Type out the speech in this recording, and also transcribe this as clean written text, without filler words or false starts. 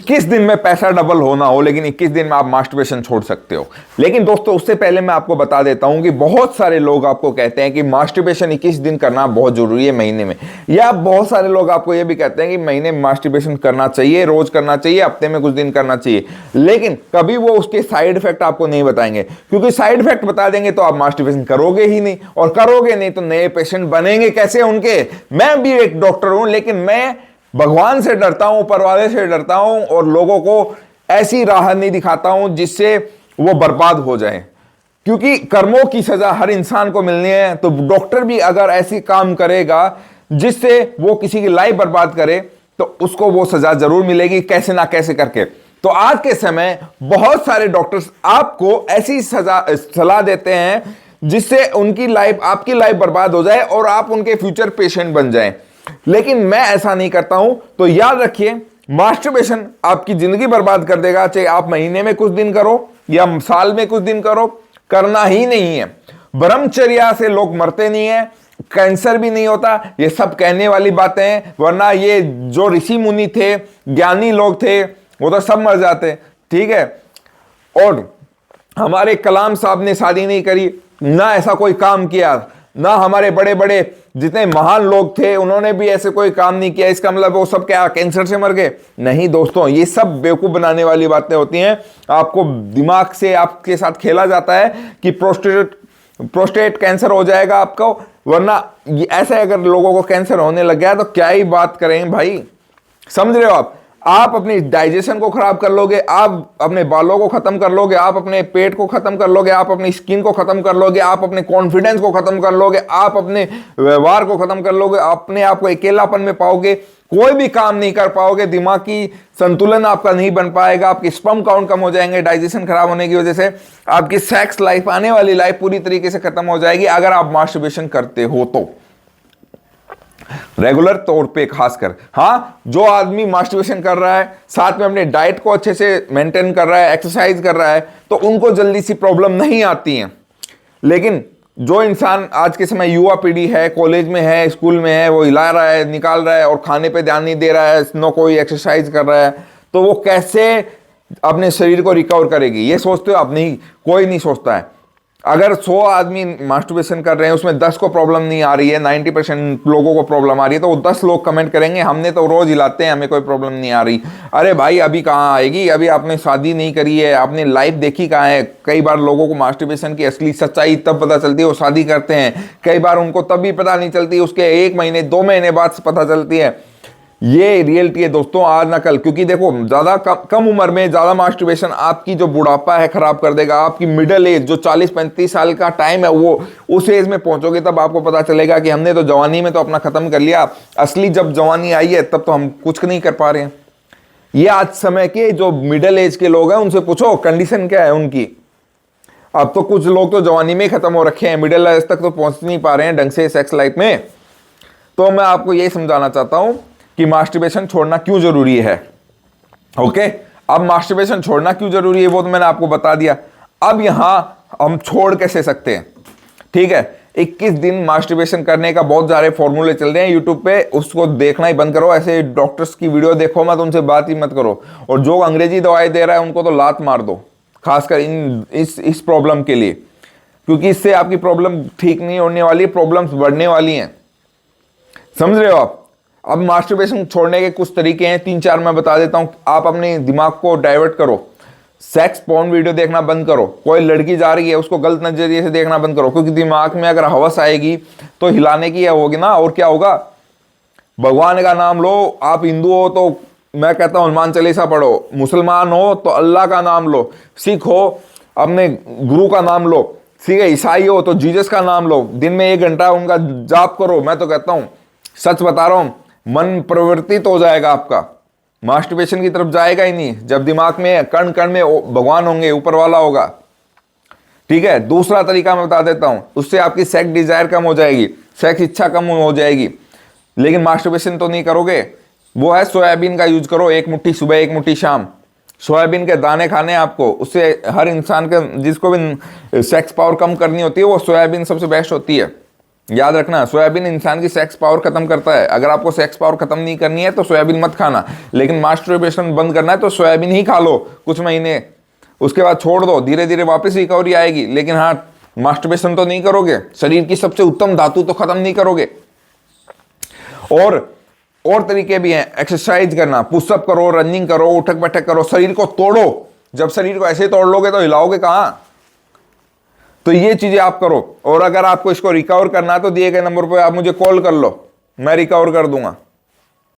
21 दिन में पैसा डबल होना हो, लेकिन 21 दिन में आप मास्टरबेशन छोड़ सकते हो। लेकिन दोस्तों उससे पहले मैं आपको बता देता हूं कि बहुत सारे लोग आपको कहते हैं कि मास्टरबेशन 21 दिन करना बहुत जरूरी है महीने में, या बहुत सारे लोग आपको यह भी कहते हैं कि महीने में मास्टरबेशन करना चाहिए, रोज करना चाहिए, हफ्ते में कुछ दिन करना चाहिए, लेकिन कभी वो उसके साइड इफेक्ट आपको नहीं बताएंगे, क्योंकि साइड इफेक्ट बता देंगे तो आप मास्टरबेशन करोगे ही नहीं, और करोगे नहीं तो नए पेशेंट बनेंगे कैसे उनके। मैं भी एक डॉक्टर हूं, लेकिन मैं भगवान से डरता हूं, ऊपर वाले से डरता हूं, और लोगों को ऐसी राह नहीं दिखाता हूं जिससे वो बर्बाद हो जाए, क्योंकि कर्मों की सजा हर इंसान को मिलनी है। तो डॉक्टर भी अगर ऐसी काम करेगा जिससे वो किसी की लाइफ बर्बाद करे तो उसको वो सजा जरूर मिलेगी, कैसे ना कैसे करके। तो आज के समय बहुत सारे डॉक्टर्स आपको ऐसी सलाह देते हैं जिससे उनकी लाइफ, आपकी लाइफ बर्बाद हो जाए और आप उनके फ्यूचर पेशेंट बन जाएं, लेकिन मैं ऐसा नहीं करता हूं। तो याद रखिए, मास्टरबेशन आपकी जिंदगी बर्बाद कर देगा, चाहे आप महीने में कुछ दिन करो या साल में कुछ दिन करो, करना ही नहीं है। ब्रह्मचर्या से लोग मरते नहीं है, कैंसर भी नहीं होता, ये सब कहने वाली बातें हैं, वरना ये जो ऋषि मुनि थे, ज्ञानी लोग थे, वो तो सब मर जाते, ठीक है। और हमारे कलाम साहब ने शादी नहीं करी, ना ऐसा कोई काम किया, ना हमारे बड़े बड़े जितने महान लोग थे उन्होंने भी ऐसे कोई काम नहीं किया, इसका मतलब वो सब क्या कैंसर से मर गए? नहीं दोस्तों, ये सब बेवकूफ बनाने वाली बातें होती हैं। आपको दिमाग से आपके साथ खेला जाता है कि प्रोस्टेट कैंसर हो जाएगा आपको, वरना ऐसे अगर लोगों को कैंसर होने लग गया तो क्या ही बात करें भाई, समझ रहे हो आप अपनी डाइजेशन को खराब कर लोगे, आप अपने बालों को खत्म कर लोगे, आप अपने पेट को खत्म कर लोगे, आप अपनी स्किन को खत्म कर लोगे, आप अपने कॉन्फिडेंस को खत्म कर लोगे, आप अपने व्यवहार को खत्म कर लोगे, अपने आप को अकेलापन में पाओगे, कोई भी काम नहीं कर पाओगे, दिमाग की संतुलन आपका नहीं बन पाएगा, आपकी स्पर्म काउंट कम हो जाएंगे डाइजेशन खराब होने की वजह से, आपकी सेक्स लाइफ, आने वाली लाइफ पूरी तरीके से खत्म हो जाएगी अगर आप मास्टरबेशन करते हो तो, रेगुलर तौर पे खासकर। हाँ, जो आदमी मास्टरबेशन कर रहा है, साथ में अपने डाइट को अच्छे से मेंटेन कर रहा है, एक्सरसाइज कर रहा है, तो उनको जल्दी सी प्रॉब्लम नहीं आती है। लेकिन जो इंसान आज के समय युवा पीढ़ी है, कॉलेज में है, स्कूल में है, वो हिला रहा है, निकाल रहा है और खाने पे ध्यान नहीं दे रहा है, न कोई एक्सरसाइज कर रहा है, तो वो कैसे अपने शरीर को रिकवर करेगी? ये सोचते हो आप? नहीं, कोई नहीं सोचता है। अगर 100 आदमी मास्टरबेशन कर रहे हैं, उसमें 10 को प्रॉब्लम नहीं आ रही है, 90% लोगों को प्रॉब्लम आ रही है, तो वो 10 लोग कमेंट करेंगे हमने तो रोज हिलाते हैं, हमें कोई प्रॉब्लम नहीं आ रही। अरे भाई, अभी कहाँ आएगी? अभी आपने शादी नहीं करी है, आपने लाइफ देखी कहाँ है? कई बार लोगों को मास्टरबेशन की असली सच्चाई तब पता चलती है वो शादी करते हैं, कई बार उनको तब भी पता नहीं चलती, उसके 1 महीने 2 महीने बाद पता चलती है। ये रियलिटी है दोस्तों, आज ना कल। क्योंकि देखो, ज्यादा कम उम्र में ज्यादा मास्टरबेशन आपकी जो बुढ़ापा है खराब कर देगा। आपकी मिडिल एज जो 40-35 साल का टाइम है, वो उस एज में पहुंचोगे तब आपको पता चलेगा कि हमने तो जवानी में तो अपना खत्म कर लिया, असली जब जवानी आई है तब तो हम कुछ नहीं कर पा रहे हैं। ये आज समय के जो मिडिल एज के लोग हैं उनसे पूछो कंडीशन क्या है उनकी। अब तो कुछ लोग तो जवानी में खत्म हो रखे हैं, मिडिल एज तक तो पहुंच नहीं पा रहे हैं ढंग से सेक्स लाइफ में। तो मैं आपको यही समझाना चाहता हूं कि मास्टरबेशन छोड़ना क्यों जरूरी है। ओके, अब मास्टरबेशन छोड़ना क्यों जरूरी है वो तो मैंने आपको बता दिया। अब यहां हम छोड़ कैसे सकते हैं, ठीक है। 21 दिन मास्टरबेशन करने का बहुत सारे फॉर्मूले चल रहे हैं यूट्यूब पे, उसको देखना ही बंद करो। ऐसे डॉक्टर्स की वीडियो देखो मत, उनसे बात ही मत करो। और जो अंग्रेजी दवाई दे रहा है उनको तो लात मार दो, खासकर इस प्रॉब्लम के लिए, क्योंकि इससे आपकी प्रॉब्लम ठीक नहीं होने वाली, प्रॉब्लम्स बढ़ने वाली हैं। समझ रहे हो आप? अब मास्टरबेशन छोड़ने के कुछ तरीके हैं, 3-4 मैं बता देता हूं। आप अपने दिमाग को डाइवर्ट करो, सेक्स पॉर्न वीडियो देखना बंद करो। कोई लड़की जा रही है उसको गलत नजरिए से देखना बंद करो, क्योंकि दिमाग में अगर हवस आएगी तो हिलाने की होगी ना, और क्या होगा। भगवान का नाम लो, आप हिंदू हो तो मैं कहता हूं हनुमान चालीसा पढ़ो, मुसलमान हो तो अल्लाह का नाम लो, सिख हो अपने गुरु का नाम लो, ठीक है, ईसाई हो तो जीसस का नाम लो, दिन में 1 घंटा उनका जाप करो। मैं तो कहता हूं, सच बता रहा हूं, मन परिवर्तित हो जाएगा आपका, मास्टरबेशन की तरफ जाएगा ही नहीं। जब दिमाग में कण कण में भगवान होंगे, ऊपर वाला होगा, ठीक है। दूसरा तरीका मैं बता देता हूं, उससे आपकी सेक्स डिजायर कम हो जाएगी, सेक्स इच्छा कम हो जाएगी। लेकिन मास्टरबेशन तो नहीं करोगे, वो है सोयाबीन का यूज करो, 1 मुट्ठी सुबह 1 मुट्ठी शाम। सोयाबीन के दाने खाने आपको, उससे हर इंसान के जिसको भी सेक्स पावर कम करनी होती है वो सोयाबीन सबसे बेस्ट होती है। याद रखना, सोयाबीन इंसान की सेक्स पावर खत्म करता है। अगर आपको सेक्स पावर खत्म नहीं करनी है तो सोयाबीन मत खाना, लेकिन मास्टरबेशन बंद करना है तो सोयाबीन ही खा लो कुछ महीने, उसके बाद छोड़ दो, धीरे धीरे वापस रिकवरी आएगी। लेकिन हाँ, मास्टरबेशन तो नहीं करोगे, शरीर की सबसे उत्तम धातु तो खत्म नहीं करोगे। और तरीके भी हैं, एक्सरसाइज करना, पुशअप करो, रनिंग करो, उठक बैठक करो, शरीर को तोड़ो। जब शरीर को ऐसे तोड़ लोगे तो हिलाओगे कहां? तो ये चीजें आप करो। और अगर आपको इसको रिकवर करना है तो दिए गए नंबर पर आप मुझे कॉल कर लो, मैं रिकवर कर दूंगा।